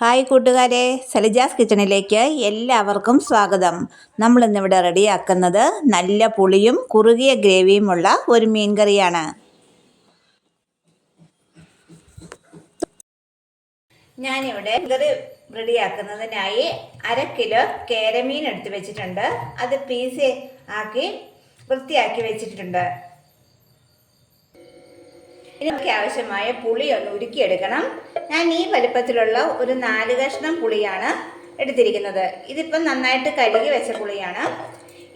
Hi കൂട്ടുകാരെ, സലിജാസ് കിച്ചണിലേക്ക് എല്ലാവർക്കും സ്വാഗതം. നമ്മളിന്നിവിടെ റെഡിയാക്കുന്നത് നല്ല പുളിയും കുറുകിയ ഗ്രേവിയുമുള്ള ഒരു മീൻ കറിയാണ്. ഞാനിവിടെ കറി റെഡിയാക്കുന്നതിനായി 1/2 കിലോ കേരമീൻ എടുത്ത് വെച്ചിട്ടുണ്ട്. അത് പീസ് ആക്കി വൃത്തിയാക്കി വെച്ചിട്ടുണ്ട്. ഇതിനൊക്കെ ആവശ്യമായ പുളി ഒന്ന് ഉരുക്കിയെടുക്കണം. ഞാൻ ഈ വലുപ്പത്തിലുള്ള ഒരു 4 കഷ്ണം പുളിയാണ് എടുത്തിരിക്കുന്നത്. ഇതിപ്പം നന്നായിട്ട് കഴുകി വെച്ച പുളിയാണ്.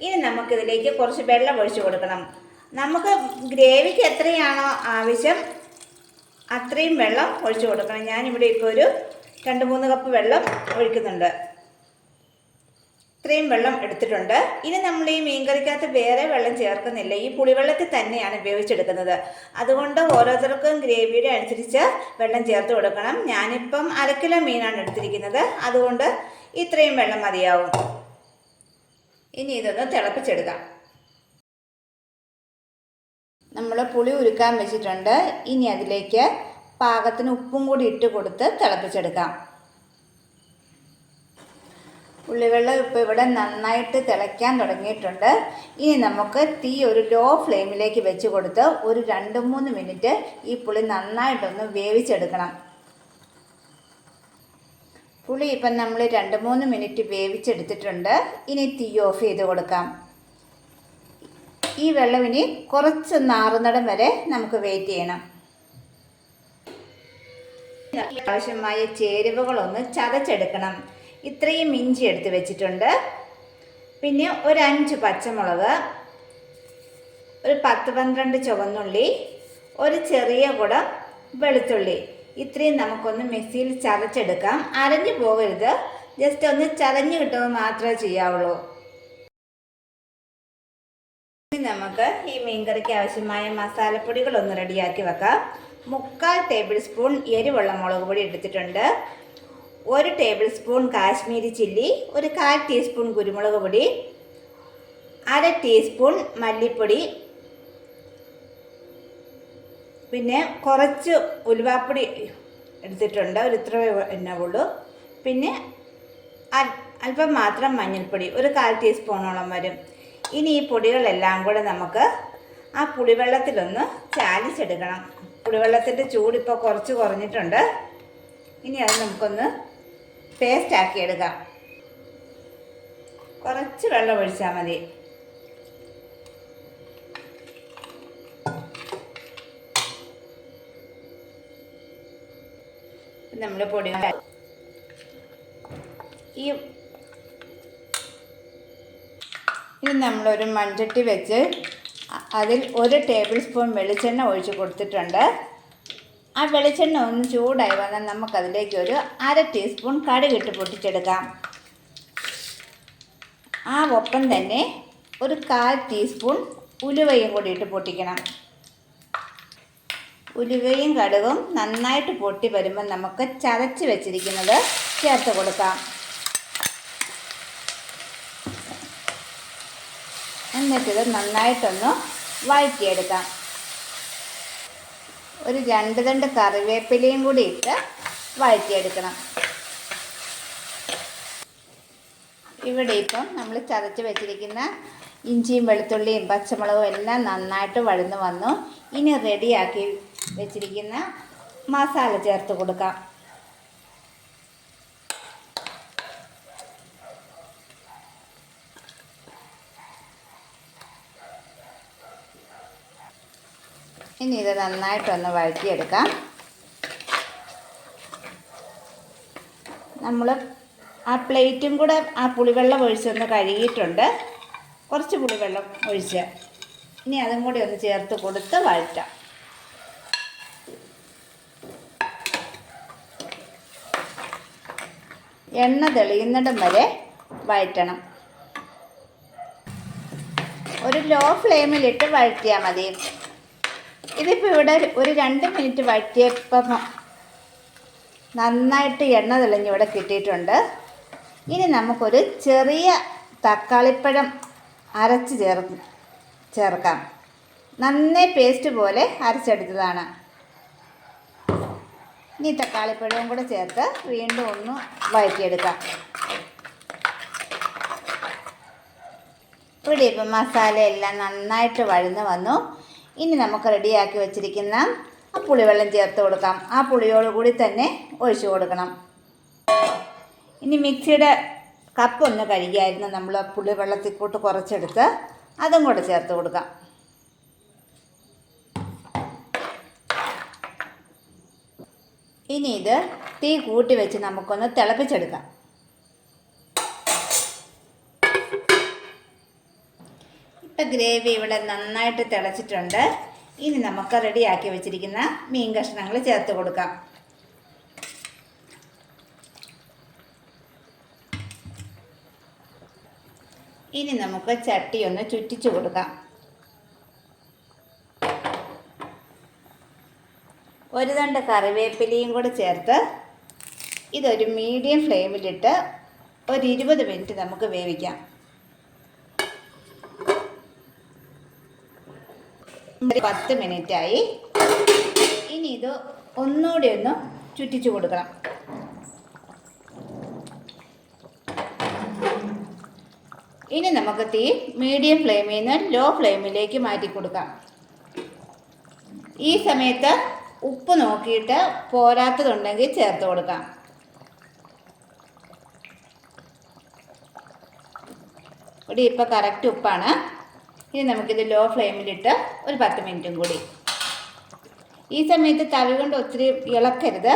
ഇനി നമുക്കിതിലേക്ക് കുറച്ച് വെള്ളം ഒഴിച്ചു കൊടുക്കണം. നമുക്ക് ഗ്രേവിക്ക് എത്രയാണോ ആവശ്യം അത്രയും വെള്ളം ഒഴിച്ചു കൊടുക്കണം. ഞാനിവിടെ ഇപ്പോൾ ഒരു 2-3 കപ്പ് വെള്ളം ഒഴിക്കുന്നുണ്ട്. ഇത്രയും വെള്ളം എടുത്തിട്ടുണ്ട്. ഇനി നമ്മൾ ഈ മീൻകറിക്കകത്ത് വേറെ വെള്ളം ചേർക്കുന്നില്ല. ഈ പുളിവെള്ളത്തിൽ തന്നെയാണ് ഉപയോഗിച്ചെടുക്കുന്നത്. അതുകൊണ്ട് ഓരോരുത്തർക്കും ഗ്രേവിയുടെ അനുസരിച്ച് വെള്ളം ചേർത്ത് കൊടുക്കണം. ഞാനിപ്പം 1/2 കിലോ മീനാണ് എടുത്തിരിക്കുന്നത്. അതുകൊണ്ട് ഇത്രയും വെള്ളം മതിയാവും. ഇനി ഇതൊന്ന് തിളപ്പിച്ചെടുക്കാം. നമ്മൾ പുളി ഉരുക്കാൻ വെച്ചിട്ടുണ്ട്. ഇനി അതിലേക്ക് പാകത്തിന് ഉപ്പും കൂടി ഇട്ട് കൊടുത്ത് തിളപ്പിച്ചെടുക്കാം. ഉള്ളിവെള്ളം ഇപ്പോൾ ഇവിടെ നന്നായിട്ട് തിളയ്ക്കാൻ തുടങ്ങിയിട്ടുണ്ട്. ഇനി നമുക്ക് തീ ഒരു ലോ ഫ്ലെയിമിലേക്ക് വെച്ച് കൊടുത്ത് ഒരു 2-3 മിനിറ്റ് ഈ പുളി നന്നായിട്ടൊന്ന് വേവിച്ചെടുക്കണം. പുളി ഇപ്പം നമ്മൾ 2-3 മിനിറ്റ് വേവിച്ചെടുത്തിട്ടുണ്ട്. ഇനി തീ ഓഫ് ചെയ്ത് കൊടുക്കാം. ഈ വെള്ളം ഇനി കുറച്ചൊന്ന് ആറുന്നിടം വരെ നമുക്ക് വെയിറ്റ് ചെയ്യണം. ആവശ്യമായ ചേരുവകളൊന്ന് ചതച്ചെടുക്കണം. ഇത്രയും ഇഞ്ചി എടുത്ത് വെച്ചിട്ടുണ്ട്. പിന്നെ ഒരു 5 പച്ചമുളക്, ഒരു 10-12 ചുവന്നുള്ളി, ഒരു ചെറിയ കുടം വെളുത്തുള്ളി. ഇത്രയും നമുക്കൊന്ന് മിക്സിയിൽ ചതച്ചെടുക്കാം. അരഞ്ഞു പോകരുത്, ജസ്റ്റ് ഒന്ന് ചതഞ്ഞ് കിട്ടുമ്പോൾ മാത്രമേ ചെയ്യാവുള്ളൂ. ഇനി നമുക്ക് ഈ മീൻകറിക്ക് ആവശ്യമായ മസാലപ്പൊടികളൊന്ന് റെഡിയാക്കി വെക്കാം. 3/4 ടേബിൾ സ്പൂൺ എരിവുള്ള മുളക് പൊടി എടുത്തിട്ടുണ്ട്. 1 ടേബിൾ സ്പൂൺ കാശ്മീരി ചില്ലി, ഒരു 1/4 ടീസ്പൂൺ കുരുമുളക് പൊടി, 1/2 ടീസ്പൂൺ മല്ലിപ്പൊടി, പിന്നെ കുറച്ച് ഉലുവാപ്പൊടി എടുത്തിട്ടുണ്ട്. ഒരു ഇത്ര എണ്ണ ഉള്ളൂ. പിന്നെ അല്പം മാത്രം മഞ്ഞൾപ്പൊടി, ഒരു 1/4 ടീസ്പൂണോളം വരും. ഇനി ഈ പൊടികളെല്ലാം കൂടെ നമുക്ക് ആ പുളിവെള്ളത്തിലൊന്ന് ചാലിച്ചെടുക്കണം. പുളിവെള്ളത്തിൻ്റെ ചൂടിപ്പോൾ കുറച്ച് കുറഞ്ഞിട്ടുണ്ട്. ഇനി അത് നമുക്കൊന്ന് പേസ്റ്റ് ആക്കിയെടുക്കാം. കുറച്ച് വെള്ളം ഒഴിച്ചാൽ മതി. നമ്മൾ പൊടി ഇനി നമ്മളൊരു മൺചട്ടി വെച്ച് അതിൽ 1 ടേബിൾ സ്പൂൺ വെളിച്ചെണ്ണ ഒഴിച്ച് കൊടുത്തിട്ടുണ്ട്. ആ വെളിച്ചെണ്ണ ഒന്ന് ചൂടായി വന്നാൽ നമുക്കതിലേക്ക് ഒരു 1/2 ടീസ്പൂൺ കടുകിട്ട് പൊട്ടിച്ചെടുക്കാം. ആ ഒപ്പം തന്നെ ഒരു 1/4 ടീസ്പൂൺ ഉലുവയും കൂടി ഇട്ട് പൊട്ടിക്കണം. ഉലുവയും കടുകും നന്നായിട്ട് പൊട്ടി വരുമ്പോൾ നമുക്ക് ചതച്ച് വെച്ചിരിക്കുന്നത് ചേർത്ത് കൊടുക്കാം. എന്നിട്ടിത് നന്നായിട്ടൊന്ന് വഴറ്റിയെടുക്കാം. ഒരു 2 തണ്ട് കറിവേപ്പിലയും കൂടി ഇട്ട് വഴറ്റിയെടുക്കണം. ഇവിടെ ഇപ്പം നമ്മൾ ചതച്ച് വെച്ചിരിക്കുന്ന ഇഞ്ചിയും വെളുത്തുള്ളിയും പച്ചമുളകും എല്ലാം നന്നായിട്ട് വഴന്ന് വന്നു. ഇനി റെഡിയാക്കി വെച്ചിരിക്കുന്ന മസാല ചേർത്ത് കൊടുക്കാം. ഇനി ഇത് നന്നായിട്ടൊന്ന് വഴറ്റിയെടുക്കാം. നമ്മൾ ആ പ്ലേറ്റും കൂടെ ആ പുളിവെള്ളം ഒഴിച്ചൊന്ന് കഴുകിയിട്ടുണ്ട്. കുറച്ച് പുളിവെള്ളം ഒഴിച്ച് ഇനി അതും കൂടി ഒന്ന് ചേർത്ത് കൊടുത്ത് വഴറ്റാം. എണ്ണ തെളിയുന്നിടം വരെ വഴറ്റണം. ഒരു ലോ ഫ്ലെയിമിലിട്ട് വഴറ്റിയാൽ മതി. ഇതിപ്പോൾ ഇവിടെ ഒരു 2 മിനിറ്റ് വഴറ്റിയപ്പം നന്നായിട്ട് എണ്ണ തെളിഞ്ഞിവിടെ കിട്ടിയിട്ടുണ്ട്. ഇനി നമുക്കൊരു ചെറിയ തക്കാളിപ്പഴം അരച്ച് ചേർക്കാം. നന്നായി പേസ്റ്റ് പോലെ അരച്ചെടുത്തതാണ്. ഇനി തക്കാളിപ്പഴവും കൂടെ ചേർത്ത് വീണ്ടും ഒന്ന് വഴറ്റിയെടുക്കാം. ഇവിടെ ഇപ്പം മസാലയെല്ലാം നന്നായിട്ട് വഴന്ന് വന്നു. ഇനി നമുക്ക് റെഡിയാക്കി വെച്ചിരിക്കുന്ന ആ പുളിവെള്ളം ചേർത്ത് കൊടുക്കാം. ആ പുളിയോട് കൂടി തന്നെ ഒഴിച്ചു കൊടുക്കണം. ഇനി മിക്സിയുടെ കപ്പൊന്ന് കഴുകിയായിരുന്നു നമ്മൾ പുളിവെള്ളത്തിൽക്കൂട്ട് കുറച്ചെടുത്ത് അതും കൂടെ ചേർത്ത് കൊടുക്കാം. ഇനി ഇത് തീ കൂട്ടി വെച്ച് നമുക്കൊന്ന് തിളപ്പിച്ചെടുക്കാം. ഇപ്പം ഗ്രേവി ഇവിടെ നന്നായിട്ട് തിളച്ചിട്ടുണ്ട്. ഇനി നമുക്ക് റെഡിയാക്കി വെച്ചിരിക്കുന്ന മീൻ കഷ്ണങ്ങൾ ചേർത്ത് കൊടുക്കാം. ഇനി നമുക്ക് ചട്ടി ഒന്ന് ചുറ്റിച്ചു കൊടുക്കാം. ഒരു തണ്ട് കറിവേപ്പിലയും കൂടെ ചേർത്ത് ഇതൊരു മീഡിയം ഫ്ലെയിമിലിട്ട് ഒരു 20 മിനിറ്റ് നമുക്ക് വേവിക്കാം. 10 മിനിറ്റായി. ഇനി ഇത് ഒന്നുകൂടി ഒന്ന് ചുറ്റിച്ചു കൊടുക്കണം. ഇനി നമുക്ക് തീ മീഡിയം ഫ്ലെയിമിൽ നിന്ന് ലോ ഫ്ലെയിമിലേക്ക് മാറ്റി കൊടുക്കാം. ഈ സമയത്ത് ഉപ്പ് നോക്കിയിട്ട് പോരാത്തതുണ്ടെങ്കിൽ ചേർത്ത് കൊടുക്കാം. ഇവിടെ ഇപ്പോൾ കറക്റ്റ് ഉപ്പാണ്. ഇനി നമുക്കിത് ലോ ഫ്ലെയിമിലിട്ട് ഒരു 10 മിനിറ്റും കൂടി. ഈ സമയത്ത് തവി കൊണ്ട് ഒത്തിരി ഇളക്കരുത്,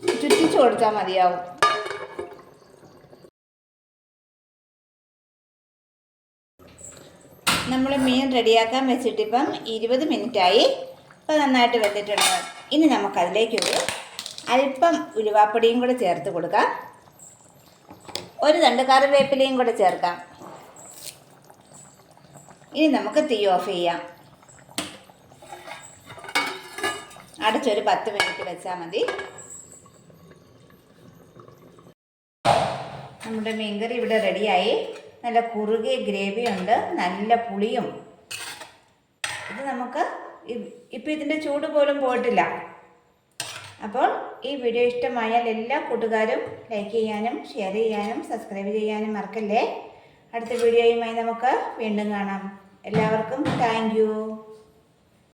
ചുറ്റിച്ചു കൊടുത്താൽ മതിയാവും. നമ്മൾ മീൻ റെഡിയാക്കാൻ വെച്ചിട്ടിപ്പം 20 മിനിറ്റായി. ഇപ്പോൾ നന്നായിട്ട് വെന്തിട്ടുണ്ട്. ഇനി നമുക്കതിലേക്കൊരു അല്പം ഉലുവാപ്പൊടിയും കൂടെ ചേർത്ത് കൊടുക്കാം. ഒരു തണ്ട് കറിവേപ്പിലയും കൂടെ ചേർക്കാം. ഇനി നമുക്ക് തീ ഓഫ് ചെയ്യാം. അടച്ചൊരു 10 മിനിറ്റ് വെച്ചാൽ മതി. നമ്മുടെ മീൻകറി ഇവിടെ റെഡിയായി. നല്ല കുറുകിയ ഗ്രേവി ഉണ്ട്, നല്ല പുളിയും. ഇത് നമുക്ക് ഇപ്പം ഇതിൻ്റെ ചൂട് പോലും പോയിട്ടില്ല. അപ്പോൾ ഈ വീഡിയോ ഇഷ്ടമായാൽ എല്ലാ കൂട്ടുകാരും ലൈക്ക് ചെയ്യാനും ഷെയർ ചെയ്യാനും സബ്സ്ക്രൈബ് ചെയ്യാനും മറക്കല്ലേ. അടുത്ത വീഡിയോയുമായി നമുക്ക് വീണ്ടും കാണാം. എല്ലാവർക്കും താങ്ക് യു.